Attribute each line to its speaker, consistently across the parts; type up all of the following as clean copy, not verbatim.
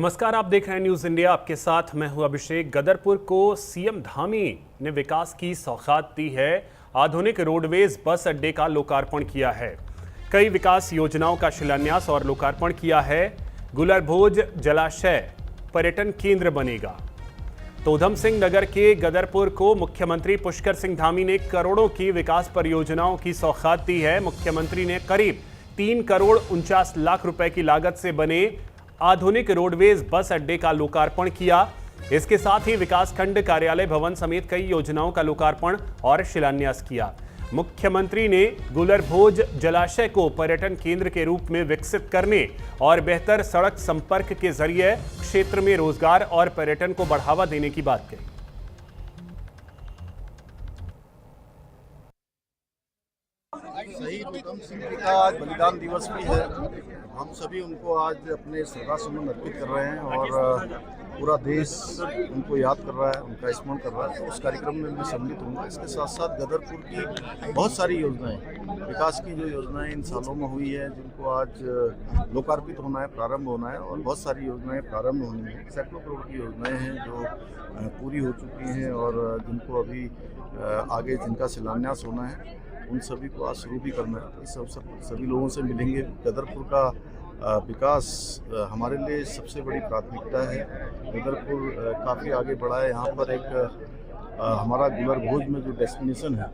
Speaker 1: नमस्कार, आप देख रहे हैं न्यूज इंडिया। आपके साथ मैं हूं अभिषेक। गदरपुर को सीएम धामी ने विकास की सौगात दी है। आधुनिक रोडवेज बस अड्डे का लोकार्पण किया है। कई विकास योजनाओं का शिलान्यास और लोकार्पण किया है। गुलरभोज जलाशय पर्यटन केंद्र बनेगा। तो उधम सिंह नगर के गदरपुर को मुख्यमंत्री पुष्कर सिंह धामी ने करोड़ों की विकास परियोजनाओं की सौगात दी है। मुख्यमंत्री ने करीब 3 करोड़ 49 लाख रुपए की लागत से बने आधुनिक रोडवेज बस अड्डे का लोकार्पण किया। इसके साथ ही विकासखंड कार्यालय भवन समेत कई योजनाओं का लोकार्पण और शिलान्यास किया। मुख्यमंत्री ने गुलरभोज जलाशय को पर्यटन केंद्र के रूप में विकसित करने और बेहतर सड़क संपर्क के जरिए क्षेत्र में रोजगार और पर्यटन को बढ़ावा देने की बात कही।
Speaker 2: शहीद उधम सिंह जी का आज बलिदान दिवस भी है। हम सभी उनको आज अपने श्रद्धासुमन अर्पित कर रहे हैं और पूरा देश उनको याद कर रहा है, उनका स्मरण कर रहा है। तो उस कार्यक्रम में मैं सम्मिलित होऊंगा। इसके साथ साथ गदरपुर की बहुत सारी योजनाएं, विकास की जो योजनाएं इन सालों में हुई है, जिनको आज लोकार्पित होना है, प्रारंभ होना है, और बहुत सारी योजनाएं प्रारंभ होनी है। सैकड़ों करोड़ की योजनाएं हैं जो पूरी हो चुकी हैं और जिनको अभी आगे जिनका शिलान्यास होना है, उन सभी को आज शुरू भी करना है। इस अवसर पर सभी लोगों से मिलेंगे। गदरपुर का विकास हमारे लिए सबसे बड़ी प्राथमिकता है। गदरपुर काफ़ी आगे बढ़ा है। यहाँ पर एक हमारा गुलरभोज में जो डेस्टिनेशन है,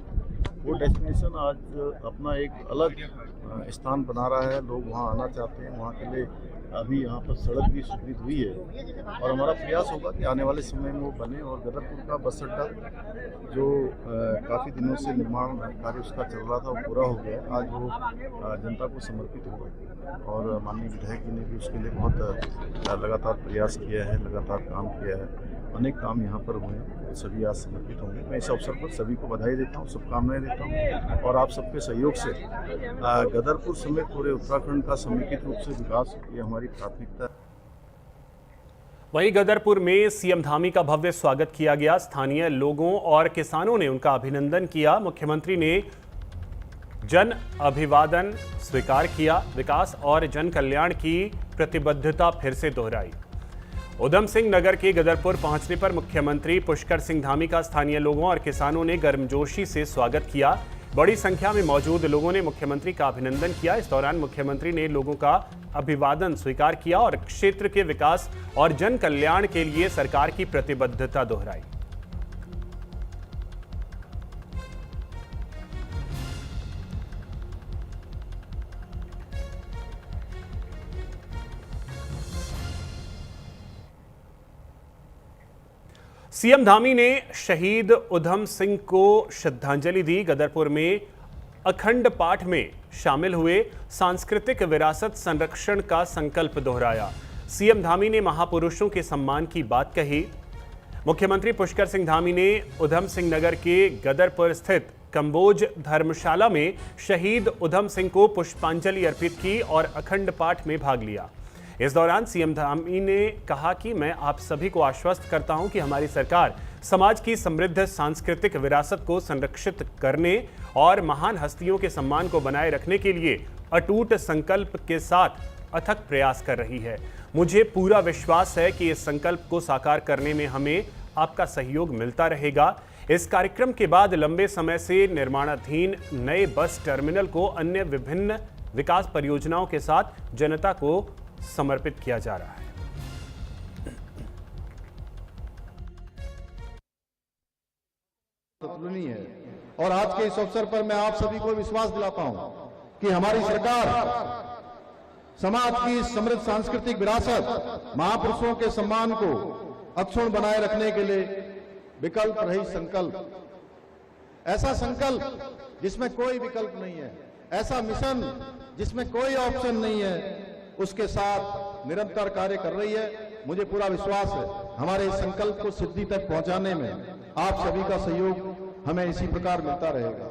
Speaker 2: वो डेस्टिनेशन आज अपना एक अलग स्थान बना रहा है। लोग वहाँ आना चाहते हैं। वहाँ के लिए अभी यहाँ पर सड़क भी स्वीकृत हुई है और हमारा प्रयास होगा कि आने वाले समय में वो बने। और गदरपुर का बस अड्डा जो काफ़ी दिनों से निर्माण कार्य उसका चल रहा था, वो पूरा हो गया। आज वो जनता को समर्पित होगा और माननीय विधायक जी ने भी उसके लिए बहुत लगातार प्रयास किया है, लगातार काम किया है। अनेक काम यहाँ पर हुए हैं, सभी आज समर्पित होंगे। मैं इस अवसर पर सभी को बधाई देता हूँ, शुभकामनाएं देता हूँ और आप सबके सहयोग से गदरपुर समेत पूरे उत्तराखंड का समेकित रूप से विकास, ये हमारी प्राथमिकता है।
Speaker 1: वहीं गदरपुर में सीएम धामी का भव्य स्वागत किया गया। स्थानीय लोगों और किसानों ने उनका अभिनंदन किया। मुख्यमंत्री ने जन अभिवादन स्वीकार किया। विकास और जन कल्याण की प्रतिबद्धता फिर से दोहराई। उधम सिंह नगर के गदरपुर पहुंचने पर मुख्यमंत्री पुष्कर सिंह धामी का स्थानीय लोगों और किसानों ने गर्मजोशी से स्वागत किया। बड़ी संख्या में मौजूद लोगों ने मुख्यमंत्री का अभिनंदन किया। इस दौरान मुख्यमंत्री ने लोगों का अभिवादन स्वीकार किया और क्षेत्र के विकास और जन कल्याण के लिए सरकार की प्रतिबद्धता दोहराई। सीएम धामी ने शहीद उधम सिंह को श्रद्धांजलि दी। गदरपुर में अखंड पाठ में शामिल हुए। सांस्कृतिक विरासत संरक्षण का संकल्प दोहराया। सीएम धामी ने महापुरुषों के सम्मान की बात कही। मुख्यमंत्री पुष्कर सिंह धामी ने उधम सिंह नगर के गदरपुर स्थित कंबोज धर्मशाला में शहीद उधम सिंह को पुष्पांजलि अर्पित की और अखंड पाठ में भाग लिया। इस दौरान सीएम धामी ने कहा कि मैं आप सभी को आश्वस्त करता हूं कि हमारी सरकार समाज की समृद्ध सांस्कृतिक विरासत को संरक्षित करने और महान हस्तियों के सम्मान को बनाए रखने के लिए अटूट संकल्प के साथ अथक प्रयास कर रही है। मुझे पूरा विश्वास है कि इस संकल्प को साकार करने में हमें आपका सहयोग मिलता रहेगा। इस कार्यक्रम के बाद लंबे समय से निर्माणाधीन नए बस टर्मिनल को अन्य विभिन्न विकास परियोजनाओं के साथ जनता को समर्पित किया जा रहा है।
Speaker 3: है और आज के इस अवसर पर मैं आप सभी को विश्वास दिलाता हूं कि हमारी सरकार समाज की समृद्ध सांस्कृतिक विरासत, महापुरुषों के सम्मान को अक्षुण्ण बनाए रखने के लिए विकल्प रहित संकल्प, ऐसा संकल्प जिसमें कोई विकल्प नहीं है, ऐसा मिशन जिसमें कोई ऑप्शन नहीं है, उसके साथ निरंतर कार्य कर रही है। मुझे पूरा विश्वास है हमारे इस संकल्प को सिद्धि तक पहुंचाने में आप सभी का सहयोग हमें इसी प्रकार मिलता रहेगा।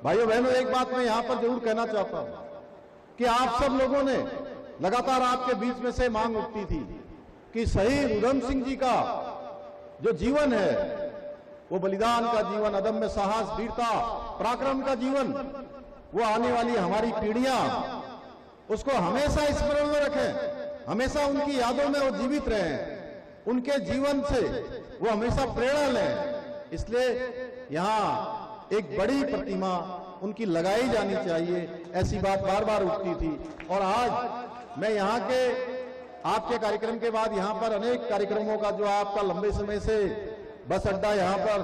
Speaker 3: भाइयों बहनों, एक बात मैं यहां पर जरूर कहना चाहता हूं कि आप सब लोगों ने लगातार आपके बीच में से मांग उठती थी कि शहीद उधम सिंह जी का जो जीवन है, वो बलिदान का जीवन, अदम्य साहस, वीरता, पराक्रम का जीवन, वो आने वाली हमारी पीढ़ियां उसको हमेशा स्मरण में रखें। हमेशा उनकी यादों में वो जीवित रहे, उनके जीवन से वो हमेशा प्रेरणा लें। इसलिए यहाँ एक बड़ी प्रतिमा उनकी लगाई जानी चाहिए, ऐसी बात बार बार उठती थी। और आज मैं यहाँ के आपके कार्यक्रम के बाद यहाँ पर अनेक कार्यक्रमों का जो आपका लंबे समय से बस अड्डा यहाँ पर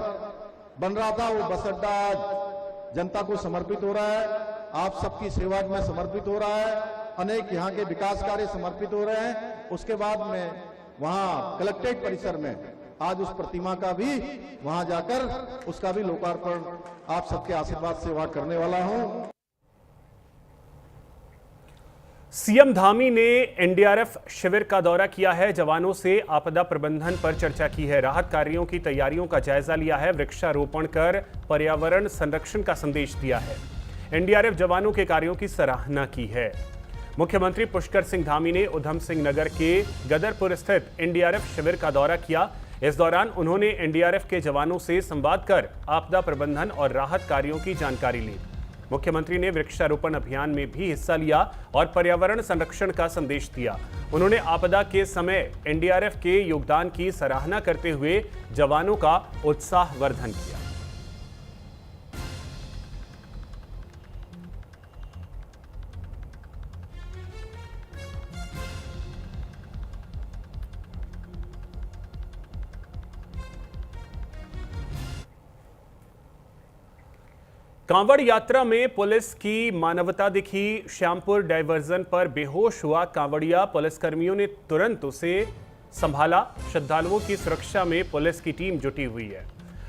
Speaker 3: बन रहा था, वो बस अड्डा आज जनता को समर्पित हो रहा है, आप सबकी सेवा में समर्पित हो रहा है, अनेक यहाँ के विकास कार्य समर्पित हो रहे हैं। उसके बाद में वहाँ कलेक्ट्रेट परिसर में आज उस प्रतिमा का भी वहाँ जाकर उसका भी लोकार्पण आप सबके आशीर्वाद से वहाँ करने वाला हूँ।
Speaker 1: सीएम धामी ने एनडीआरएफ शिविर का दौरा किया है, जवानों से आपदा प्रबंधन पर चर्चा की है, राहत कार्यों की तैयारियों का जायजा लिया है, वृक्षारोपण कर पर्यावरण संरक्षण का संदेश दिया है। एनडीआरएफ जवानों के कार्यों की सराहना की है। मुख्यमंत्री पुष्कर सिंह धामी ने उधम सिंह नगर के गदरपुर स्थित एनडीआरएफ शिविर का दौरा किया। इस दौरान उन्होंने एनडीआरएफ के जवानों से संवाद कर आपदा प्रबंधन और राहत कार्यों की जानकारी ली। मुख्यमंत्री ने वृक्षारोपण अभियान में भी हिस्सा लिया और पर्यावरण संरक्षण का संदेश दिया। उन्होंने आपदा के समय एनडीआरएफ के योगदान की सराहना करते हुए जवानों का उत्साहवर्धन किया। कांवड़ यात्रा में पुलिस की मानवता दिखी। श्यामपुर डायवर्जन पर बेहोश हुआ कांवड़िया, पुलिसकर्मियों ने तुरंत उसे संभाला। श्रद्धालुओं की सुरक्षा में पुलिस की टीम जुटी हुई है।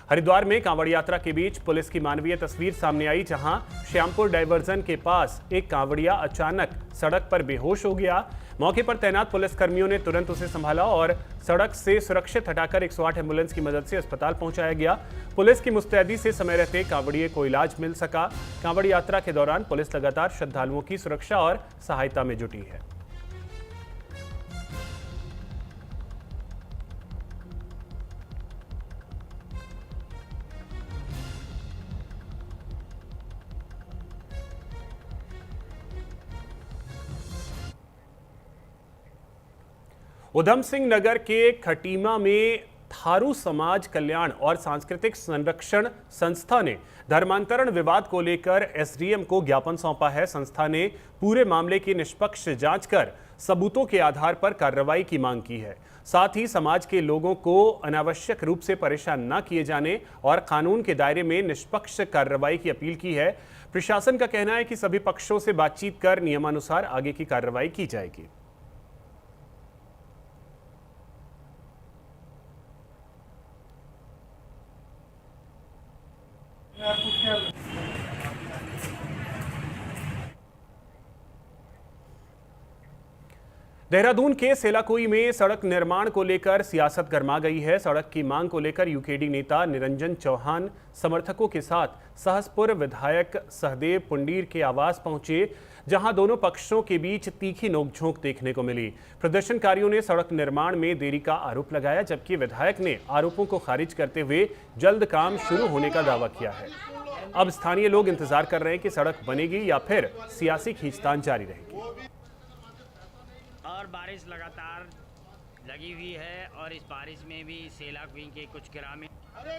Speaker 1: हरिद्वार में कांवड़ यात्रा के बीच पुलिस की मानवीय तस्वीर सामने आई, जहां श्यामपुर डायवर्जन के पास एक कांवड़िया अचानक सड़क पर बेहोश हो गया। मौके पर तैनात पुलिसकर्मियों ने तुरंत उसे संभाला और सड़क से सुरक्षित हटाकर 108 एम्बुलेंस की मदद से अस्पताल पहुंचाया गया। पुलिस की मुस्तैदी से समय रहते कांवड़िये को इलाज मिल सका। कांवड़ यात्रा के दौरान पुलिस लगातार श्रद्धालुओं की सुरक्षा और सहायता में जुटी है। उधम सिंह नगर के खटीमा में थारू समाज कल्याण और सांस्कृतिक संरक्षण संस्था ने धर्मांतरण विवाद को लेकर एसडीएम को ज्ञापन सौंपा है। संस्था ने पूरे मामले की निष्पक्ष जांच कर सबूतों के आधार पर कार्रवाई की मांग की है। साथ ही समाज के लोगों को अनावश्यक रूप से परेशान न किए जाने और कानून के दायरे में निष्पक्ष कार्रवाई की अपील की है। प्रशासन का कहना है कि सभी पक्षों से बातचीत कर नियमानुसार आगे की कार्रवाई की जाएगी। देहरादून के सेलाकुई में सड़क निर्माण को लेकर सियासत गर्मा गई है। सड़क की मांग को लेकर यूकेडी नेता निरंजन चौहान समर्थकों के साथ सहसपुर विधायक सहदेव पुंडीर के आवास पहुंचे, जहां दोनों पक्षों के बीच तीखी नोकझोंक देखने को मिली। प्रदर्शनकारियों ने सड़क निर्माण में देरी का आरोप लगाया, जबकि विधायक ने आरोपों को खारिज करते हुए जल्द काम शुरू होने का दावा किया है। अब स्थानीय लोग इंतजार कर रहे हैं कि सड़क बनेगी या फिर सियासी खींचतान जारी रहेगी।
Speaker 4: और बारिश लगातार लगी हुई है और इस बारिश में भी सेलाकुई के कुछ ग्रामीण सचिव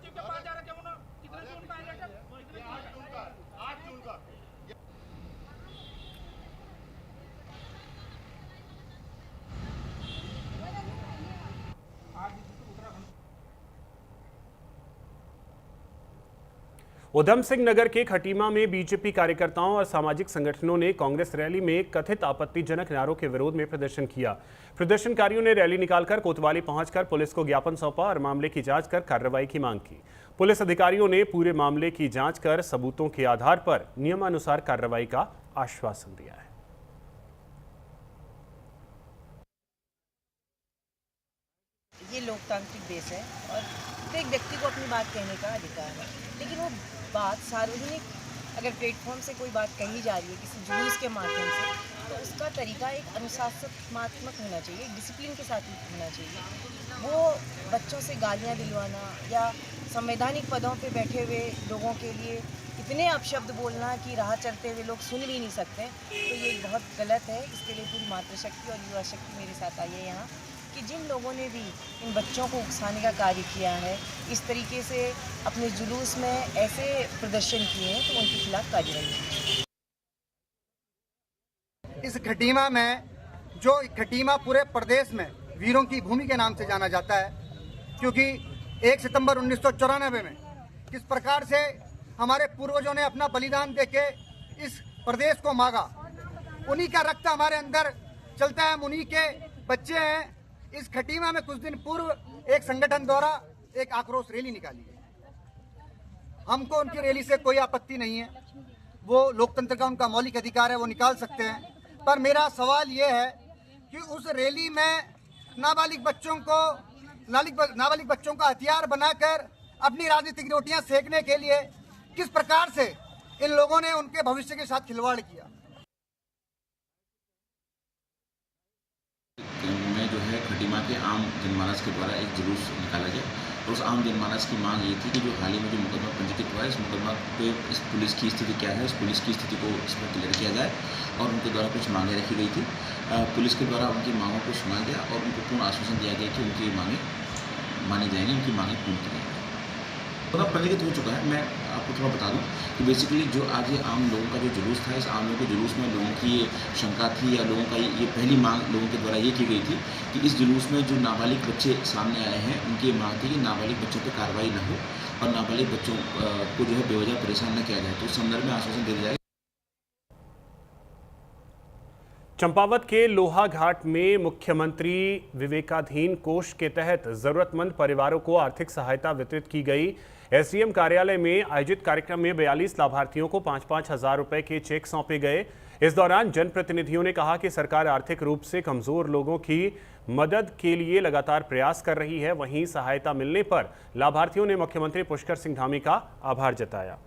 Speaker 4: के पास जा रहे थे, कितना जून का है? 8 जून का।
Speaker 1: उधम सिंह नगर के खटीमा में बीजेपी कार्यकर्ताओं और सामाजिक संगठनों ने कांग्रेस रैली में कथित आपत्तिजनक नारों के विरोध में प्रदर्शन किया। प्रदर्शनकारियों ने रैली निकालकर कोतवाली पहुंचकर पुलिस को ज्ञापन सौंपा और मामले की जांच कर कार्रवाई की मांग की। पुलिस अधिकारियों ने पूरे मामले की जांच कर सबूतों के आधार पर नियमानुसार कार्रवाई का आश्वासन दिया है।
Speaker 5: ये लोकतांत्रिक देश है और प्रत्येक व्यक्ति को अपनी बात कहने का अधिकार है, लेकिन वो बात सार्वजनिक अगर प्लेटफॉर्म से कोई बात कही जा रही है किसी जुलूस के माध्यम से, तो उसका तरीका एक अनुशासनात्मक होना चाहिए, डिसिप्लिन के साथ होना चाहिए। वो बच्चों से गालियां दिलवाना या संवैधानिक पदों पे बैठे हुए लोगों के लिए इतने अपशब्द बोलना कि राह चलते हुए लोग सुन भी नहीं सकते, तो ये बहुत गलत है। इसके लिए पूरी मातृशक्ति और युवा शक्ति मेरे साथ आई है यहाँ, कि जिन लोगों ने भी इन बच्चों को उकसाने का कार्य किया है, इस तरीके से अपने जुलूस में ऐसे प्रदर्शन किए हैं, तो उनके खिलाफ कार्रवाई की।
Speaker 6: इस खटीमा में, जो खटीमा पूरे प्रदेश में वीरों की भूमि के नाम से जाना जाता है, क्योंकि 1 सितंबर 1994 में किस प्रकार से हमारे पूर्वजों ने अपना बलिदान देके इस प्रदेश को मांगा, उन्हीं का रक्त हमारे अंदर चलता है, उन्हीं के बच्चे हैं। इस खटीमा में कुछ दिन पूर्व एक संगठन द्वारा एक आक्रोश रैली निकाली है। हमको उनकी रैली से कोई आपत्ति नहीं है, वो लोकतंत्र का उनका मौलिक अधिकार है, वो निकाल सकते हैं। पर मेरा सवाल ये है कि उस रैली में नाबालिग बच्चों का हथियार बनाकर अपनी राजनीतिक रोटियां सेकने के लिए किस प्रकार से इन लोगों ने उनके भविष्य के साथ खिलवाड़ किया।
Speaker 7: में जो है खटीमा के आम जनमानस के द्वारा एक जुलूस निकाला गया और उस आम जनमानस की मांग ये थी कि जो हाल ही में जो मुकदमा पंजीकृत हुआ है, इस मुकदमा पे इस पुलिस की स्थिति क्या है, इस पुलिस की स्थिति को इस पर क्लियर किया जाए। और उनके द्वारा कुछ मांगें रखी गई थी। पुलिस के द्वारा उनकी मांगों को सुना गया और उनको पूर्ण आश्वासन दिया गया कि उनकी मांगें मानी जाएंगी, उनकी मांगें पूर्ण की जाएंगी। मुकदमा पंजीकृत हो चुका है। मैं आपको थोड़ा बता दूं कि बेसिकली जो आज ये आम लोगों का जो जुलूस था, इस आम लोगों के जुलूस में लोगों की ये शंका थी या लोगों का ये पहली मांग लोगों के द्वारा ये की गई थी कि इस जुलूस में जो नाबालिग बच्चे सामने आए हैं, उनकी ये मांग थी कि नाबालिग बच्चों पर कार्रवाई न हो और नाबालिग बच्चों को जो है बेवजह परेशान न किया जाए। तो उस संदर्भ में आश्वासन दिया जाए।
Speaker 1: चंपावत के लोहा घाट में मुख्यमंत्री विवेकाधीन कोष के तहत जरूरतमंद परिवारों को आर्थिक सहायता वितरित की गई। एसडीएम कार्यालय में आयोजित कार्यक्रम में 42 लाभार्थियों को 5-5 हजार रुपए के चेक सौंपे गए। इस दौरान जनप्रतिनिधियों ने कहा कि सरकार आर्थिक रूप से कमजोर लोगों की मदद के लिए लगातार प्रयास कर रही है। वहीं सहायता मिलने पर लाभार्थियों ने मुख्यमंत्री पुष्कर सिंह धामी का आभार जताया।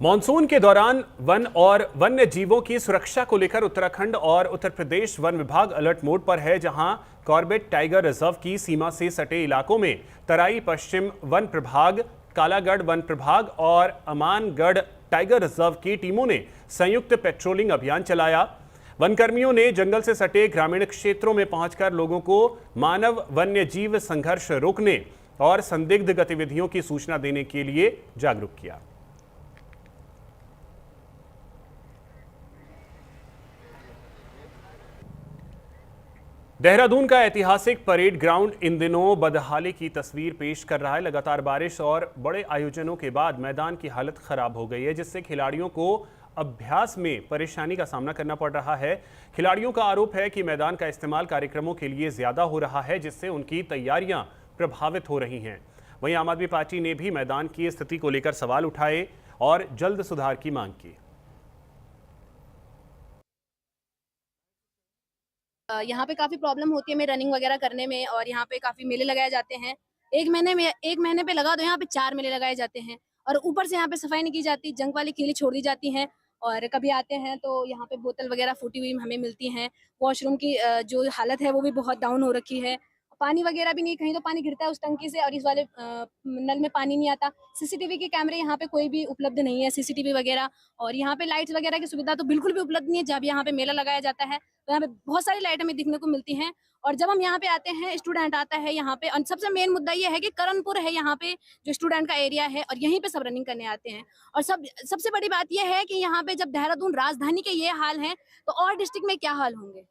Speaker 1: मॉनसून के दौरान वन और वन्य जीवों की सुरक्षा को लेकर उत्तराखंड और उत्तर प्रदेश वन विभाग अलर्ट मोड पर है, जहां कॉर्बेट टाइगर रिजर्व की सीमा से सटे इलाकों में तराई पश्चिम वन प्रभाग, कालागढ़ वन प्रभाग और अमानगढ़ टाइगर रिजर्व की टीमों ने संयुक्त पेट्रोलिंग अभियान चलाया। वनकर्मियों ने जंगल से सटे ग्रामीण क्षेत्रों में पहुंचकर लोगों को मानव वन्य जीव संघर्ष रोकने और संदिग्ध गतिविधियों की सूचना देने के लिए जागरूक किया। देहरादून का ऐतिहासिक परेड ग्राउंड इन दिनों बदहाली की तस्वीर पेश कर रहा है। लगातार बारिश और बड़े आयोजनों के बाद मैदान की हालत खराब हो गई है, जिससे खिलाड़ियों को अभ्यास में परेशानी का सामना करना पड़ रहा है। खिलाड़ियों का आरोप है कि मैदान का इस्तेमाल कार्यक्रमों के लिए ज्यादा हो रहा है, जिससे उनकी तैयारियां प्रभावित हो रही हैं। वहीं आम आदमी पार्टी ने भी मैदान की स्थिति को लेकर सवाल उठाए और जल्द सुधार की मांग की।
Speaker 8: यहाँ पे काफ़ी प्रॉब्लम होती है हमें रनिंग वगैरह करने में, और यहाँ पे काफ़ी मेले लगाए जाते हैं। एक महीने पे लगा दो, यहाँ पे 4 मेले लगाए जाते हैं और ऊपर से यहाँ पे सफाई नहीं की जाती, जंग वाली कीली छोड़ दी जाती हैं। और कभी आते हैं तो यहाँ पे बोतल वगैरह फूटी हुई हमें मिलती हैं। वॉशरूम की जो हालत है वो भी बहुत डाउन हो रखी है। पानी वगैरह भी नहीं, कहीं तो पानी गिरता है उस टंकी से और इस वाले नल में पानी नहीं आता। सीसीटीवी के कैमरे यहाँ पे कोई भी उपलब्ध नहीं है, सीसीटीवी वगैरह। और यहाँ पे लाइट्स वगैरह की सुविधा तो बिल्कुल भी उपलब्ध नहीं है। जब यहाँ पे मेला लगाया जाता है तो यहाँ पे बहुत सारी लाइट हमें दिखने को मिलती हैं। और जब हम यहाँ पे आते हैं, स्टूडेंट आता है यहाँ पे, और सबसे मेन मुद्दा ये है कि करणपुर है यहाँ पे जो स्टूडेंट का एरिया है और यहीं पे सब रनिंग करने आते हैं। और सबसे बड़ी बात ये है कि यहाँ पे जब देहरादून राजधानी के ये हाल है तो और डिस्ट्रिक्ट में क्या हाल होंगे।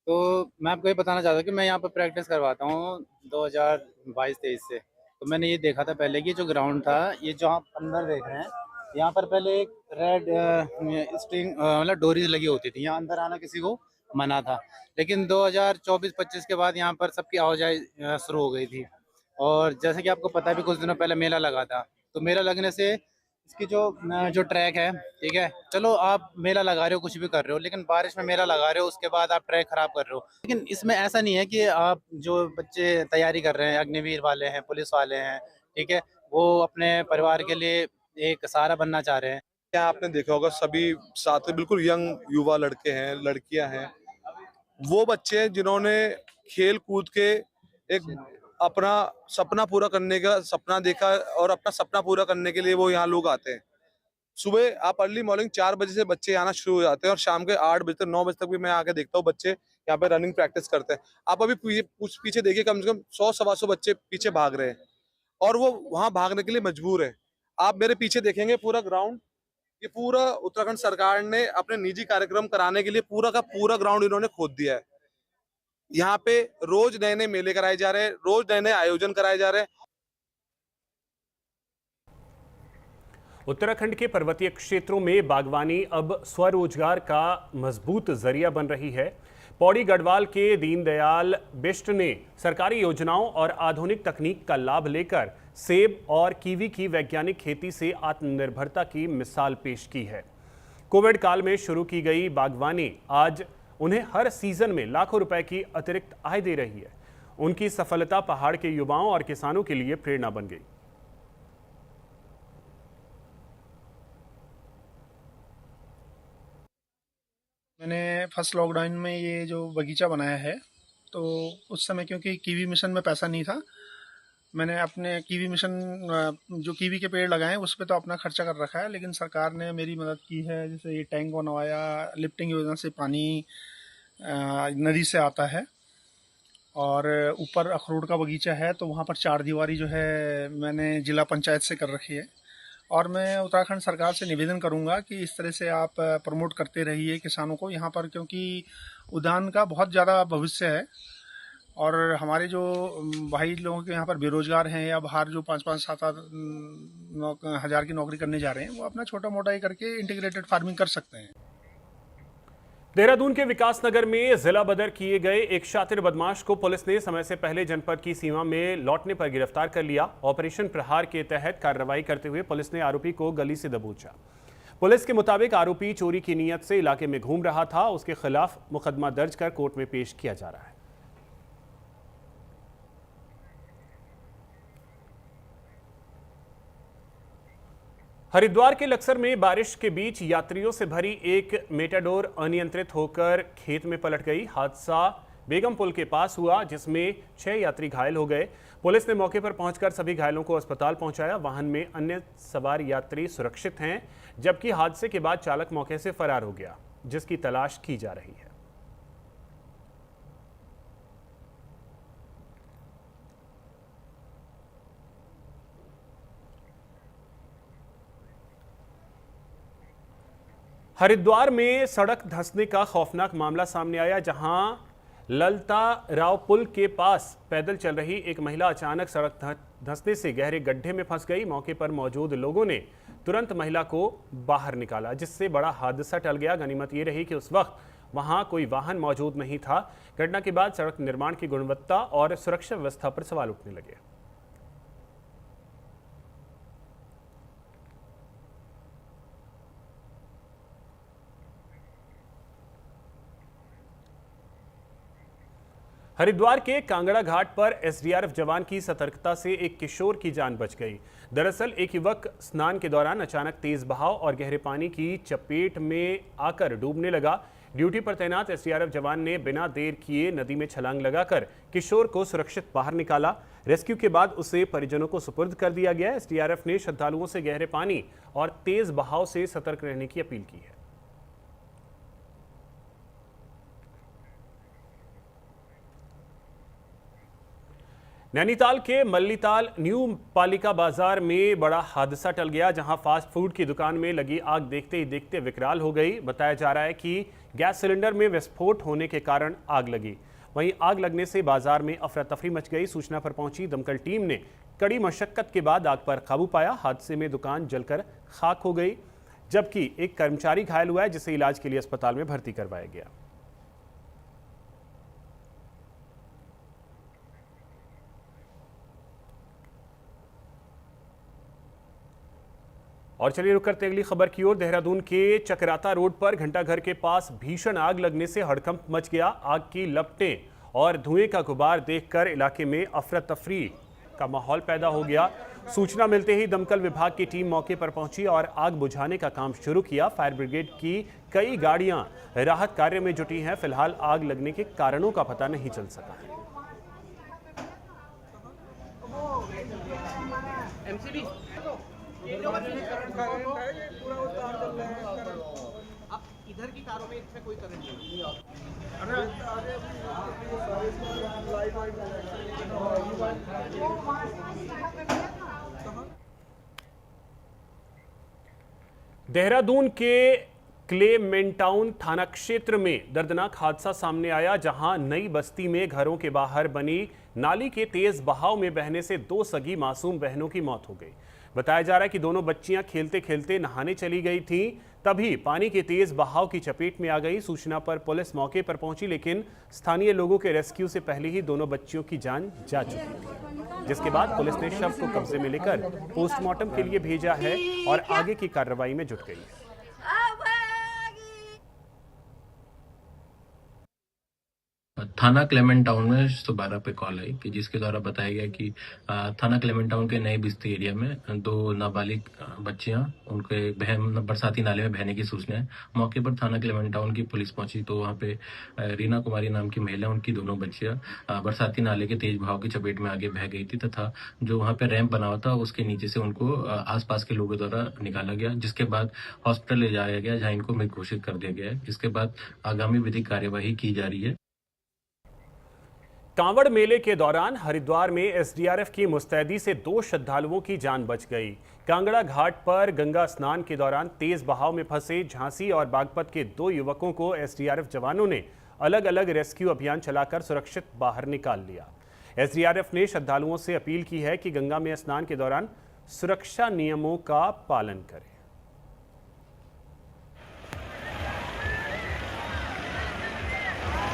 Speaker 9: तो मैं आपको ये बताना चाहता हूँ कि मैं यहाँ पर प्रैक्टिस करवाता हूँ 2022-23 से। तो मैंने ये देखा था पहले कि जो ग्राउंड था, ये जो आप अंदर देख रहे हैं, यहाँ पर पहले एक रेड स्ट्रिंग मतलब डोरीज लगी होती थी, यहाँ अंदर आना किसी को मना था। लेकिन 2024-25 के बाद यहाँ पर सबकी आवाजाही शुरू हो गई थी। और जैसे कि आपको पता है भी कुछ दिनों पहले मेला लगा था, तो मेला लगने से इसकी जो ट्रैक है, ठीक है, चलो आप मेला लगा रहे हो, कुछ भी कर रहे हो, लेकिन बारिश में मेला लगा रहे हो, उसके बाद आप ट्रैक खराब कर रहे हो। लेकिन इसमें ऐसा नहीं है कि आप जो बच्चे तैयारी कर रहे हैं, अग्निवीर वाले हैं, पुलिस वाले हैं, ठीक है, वो अपने परिवार के लिए एक सहारा बनना चाह रहे हैं।
Speaker 10: यहाँ आपने देखा होगा सभी साथ में बिल्कुल यंग युवा लड़के हैं, लड़कियां हैं, वो बच्चे हैं जिन्होंने खेल कूद के एक अपना सपना पूरा करने का सपना देखा और अपना सपना पूरा करने के लिए वो यहाँ लोग आते हैं। सुबह आप अर्ली मॉर्निंग 4 बजे से बच्चे आना शुरू हो जाते हैं और शाम के 8 बजे तक 9 बजे तक भी मैं आके देखता हूँ बच्चे यहाँ पे रनिंग प्रैक्टिस करते हैं। आप अभी पीछे देखिए, कम से कम 100-125 बच्चे पीछे भाग रहे हैं और वो वहां भागने के लिए मजबूर है। आप मेरे पीछे देखेंगे पूरा ग्राउंड, ये पूरा उत्तराखंड सरकार ने अपने निजी कार्यक्रम कराने के लिए पूरा का पूरा ग्राउंड इन्होंने खोद दिया है। यहाँ पे रोज नए नए मेले कराए जा रहे हैं, रोज नए नए आयोजन कराए जा रहे हैं।
Speaker 1: उत्तराखंड के पर्वतीय क्षेत्रों में बागवानी अब स्वरोजगार का मजबूत जरिया बन रही है। पौड़ी गढ़वाल के दीनदयाल बिष्ट ने सरकारी योजनाओं और आधुनिक तकनीक का लाभ लेकर सेब और कीवी की वैज्ञानिक खेती से आत्मनिर्भरता की मिसाल पेश की है। कोविड काल में शुरू की गई बागवानी आज उन्हें हर सीजन में लाखों रुपए की अतिरिक्त आय दे रही है। उनकी सफलता पहाड़ के युवाओं और किसानों के लिए प्रेरणा बन गई।
Speaker 11: मैंने फर्स्ट लॉकडाउन में ये जो बगीचा बनाया है, तो उस समय क्योंकि कीवी मिशन में पैसा नहीं था, मैंने अपने कीवी मिशन जो कीवी के पेड़ लगाए उस पर तो अपना खर्चा कर रखा है, लेकिन सरकार ने मेरी मदद की है। जैसे ये टैंक बनवाया, लिफ्टिंग योजना से पानी नदी से आता है, और ऊपर अखरोट का बगीचा है, तो वहाँ पर 4 दीवारी जो है मैंने जिला पंचायत से कर रखी है। और मैं उत्तराखंड सरकार से निवेदन करूंगा कि इस तरह से आप प्रमोट करते रहिए किसानों को यहाँ पर, क्योंकि उद्यान का बहुत ज़्यादा भविष्य है। और हमारे जो भाई लोगों के यहाँ पर बेरोजगार हैं या बाहर जो 5-5, 7-8 हज़ार की नौकरी करने जा रहे हैं, वो अपना छोटा मोटा ही करके इंटीग्रेटेड फार्मिंग कर सकते हैं।
Speaker 1: देहरादून के विकासनगर में जिला बदर किए गए एक शातिर बदमाश को पुलिस ने समय से पहले जनपद की सीमा में लौटने पर गिरफ्तार कर लिया। ऑपरेशन प्रहार के तहत कार्रवाई करते हुए पुलिस ने आरोपी को गली से दबोचा। पुलिस के मुताबिक आरोपी चोरी की नीयत से इलाके में घूम रहा था। उसके खिलाफ मुकदमा दर्ज कर कोर्ट में पेश किया जा रहा है। हरिद्वार के लक्सर में बारिश के बीच यात्रियों से भरी एक मेटाडोर अनियंत्रित होकर खेत में पलट गई। हादसा बेगम पुल के पास हुआ, जिसमें 6 यात्री घायल हो गए। पुलिस ने मौके पर पहुंचकर सभी घायलों को अस्पताल पहुंचाया। वाहन में अन्य सवार यात्री सुरक्षित हैं, जबकि हादसे के बाद चालक मौके से फरार हो गया, जिसकी तलाश की जा रही है। हरिद्वार में सड़क धंसने का खौफनाक मामला सामने आया, जहां ललता राव पुल के पास पैदल चल रही एक महिला अचानक सड़क धंसने से गहरे गड्ढे में फंस गई। मौके पर मौजूद लोगों ने तुरंत महिला को बाहर निकाला, जिससे बड़ा हादसा टल गया। गनीमत ये रही कि उस वक्त वहां कोई वाहन मौजूद नहीं था। घटना के बाद सड़क निर्माण की गुणवत्ता और सुरक्षा व्यवस्था पर सवाल उठने लगे। हरिद्वार के कांगड़ा घाट पर एसडीआरएफ जवान की सतर्कता से एक किशोर की जान बच गई। दरअसल एक युवक स्नान के दौरान अचानक तेज बहाव और गहरे पानी की चपेट में आकर डूबने लगा। ड्यूटी पर तैनात एसडीआरएफ जवान ने बिना देर किए नदी में छलांग लगाकर किशोर को सुरक्षित बाहर निकाला। रेस्क्यू के बाद उसे परिजनों को सुपुर्द कर दिया गया। एसडीआरएफ ने श्रद्धालुओं से गहरे पानी और तेज बहाव से सतर्क रहने की अपील की है। नैनीताल के मल्लीताल न्यू पालिका बाजार में बड़ा हादसा टल गया, जहां फास्ट फूड की दुकान में लगी आग देखते ही देखते विकराल हो गई। बताया जा रहा है कि गैस सिलेंडर में विस्फोट होने के कारण आग लगी। वहीं आग लगने से बाजार में अफरा तफरी मच गई। सूचना पर पहुंची दमकल टीम ने कड़ी मशक्कत के बाद आग पर काबू पाया। हादसे में दुकान जलकर खाक हो गई, जबकि एक कर्मचारी घायल हुआ है, जिसे इलाज के लिए अस्पताल में भर्ती करवाया गया। और चलिए रुक करते अगली खबर की ओर। देहरादून के चकराता रोड पर घंटाघर के पास भीषण आग लगने से हड़कंप मच गया। आग की लपटें और धुएं का गुबार देखकर इलाके में अफरा तफरी का माहौल पैदा हो गया। सूचना मिलते ही दमकल विभाग की टीम मौके पर पहुंची और आग बुझाने का काम शुरू किया। फायर ब्रिगेड की कई गाड़ियां राहत कार्य में जुटी हैं। फिलहाल आग लगने के कारणों का पता नहीं चल सका है।
Speaker 12: अब इधर की कारों में इसमें कोई करंट नहीं।
Speaker 1: देहरादून के क्लेमेंटाउन थाना क्षेत्र में दर्दनाक हादसा सामने आया, जहां नई बस्ती में घरों के बाहर बनी नाली के तेज बहाव में बहने से 2 सगी मासूम बहनों की मौत हो गई। बताया जा रहा है कि दोनों बच्चियां खेलते खेलते नहाने चली गई थीं, तभी पानी के तेज बहाव की चपेट में आ गई। सूचना पर पुलिस मौके पर पहुंची, लेकिन स्थानीय लोगों के रेस्क्यू से पहले ही दोनों बच्चियों की जान जा चुकी थी, जिसके बाद पुलिस ने शव को कब्जे में लेकर पोस्टमार्टम के लिए भेजा है और आगे की कार्रवाई में जुट गई है।
Speaker 13: थाना क्लेमेंट टाउन में 112 पे कॉल आई कि जिसके द्वारा बताया गया कि थाना क्लेमेंट टाउन के नए बस्ती एरिया में 2 नाबालिग बच्चियां उनके बरसाती नाले में बहने की सूचना है। मौके पर थाना क्लेमेंट टाउन की पुलिस पहुंची तो वहां पे रीना कुमारी नाम की महिला, उनकी दोनों बच्चियां बरसाती नाले के तेज बहाव की चपेट में आगे बह गई थी तथा जो वहां पे रैंप बना हुआ था उसके नीचे से उनको आसपास के लोगों द्वारा निकाला गया, जिसके बाद हॉस्पिटल ले जाया गया जहाँ इनको मृत घोषित कर दिया गया है। इसके बाद आगामी विधिक कार्यवाही की जा रही है।
Speaker 1: कांवड़ मेले के दौरान हरिद्वार में एसडीआरएफ की मुस्तैदी से 2 श्रद्धालुओं की जान बच गई। कांगड़ा घाट पर गंगा स्नान के दौरान तेज बहाव में फंसे झांसी और बागपत के 2 युवकों को एसडीआरएफ जवानों ने अलग अलग रेस्क्यू अभियान चलाकर सुरक्षित बाहर निकाल लिया। एसडीआरएफ ने श्रद्धालुओं से अपील की है कि गंगा में स्नान के दौरान सुरक्षा नियमों का पालन करें।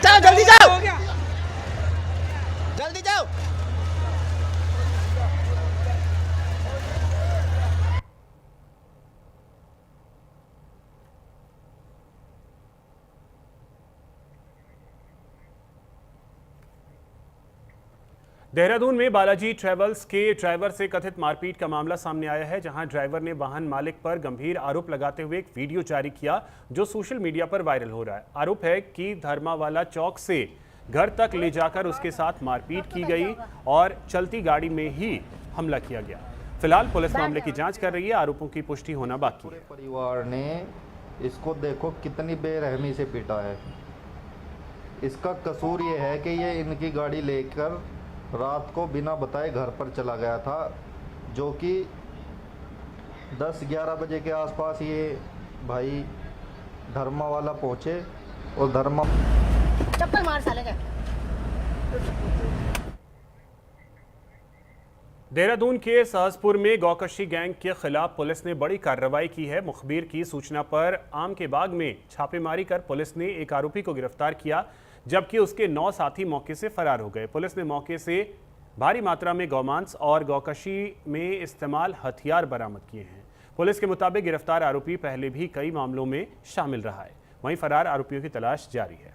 Speaker 12: जाओ जल्दी जाओ, जल्दी जाओ।
Speaker 1: देहरादून में बालाजी ट्रेवल्स के ड्राइवर से कथित मारपीट का मामला सामने आया है, जहां ड्राइवर ने वाहन मालिक पर गंभीर आरोप लगाते हुए एक वीडियो जारी किया जो सोशल मीडिया पर वायरल हो रहा है। आरोप है कि धर्मावाला चौक से घर तक ले जाकर उसके साथ मारपीट की गई और चलती गाड़ी में ही हमला किया गया। फिलहाल पुलिस मामले की जांच कर रही है, आरोपों की पुष्टि होना बाकी है।
Speaker 3: परिवार ने इसको देखो कितनी बेरहमी से पीटा है। इसका कसूर ये है कि ये इनकी गाड़ी लेकर रात को बिना बताए घर पर चला गया था, जो कि 10-11 बजे के आसपास ये भाई धर्मावाला पहुंचे और
Speaker 8: चप्पल मार साले का।
Speaker 1: देहरादून के सहसपुर में गौकशी गैंग के खिलाफ पुलिस ने बड़ी कार्रवाई की है। मुखबिर की सूचना पर आम के बाग में छापेमारी कर पुलिस ने एक आरोपी को गिरफ्तार किया, जबकि उसके 9 साथी मौके से फरार हो गए। पुलिस ने मौके से भारी मात्रा में गौमांस और गौकशी में इस्तेमाल हथियार बरामद किए हैं। पुलिस के मुताबिक गिरफ्तार आरोपी पहले भी कई मामलों में शामिल रहा है। वहीं फरार आरोपियों की तलाश जारी है।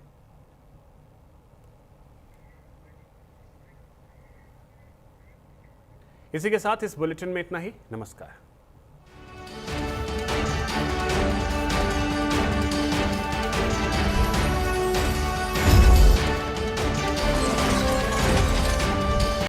Speaker 1: इसी के साथ इस बुलेटिन में इतना ही। नमस्कार।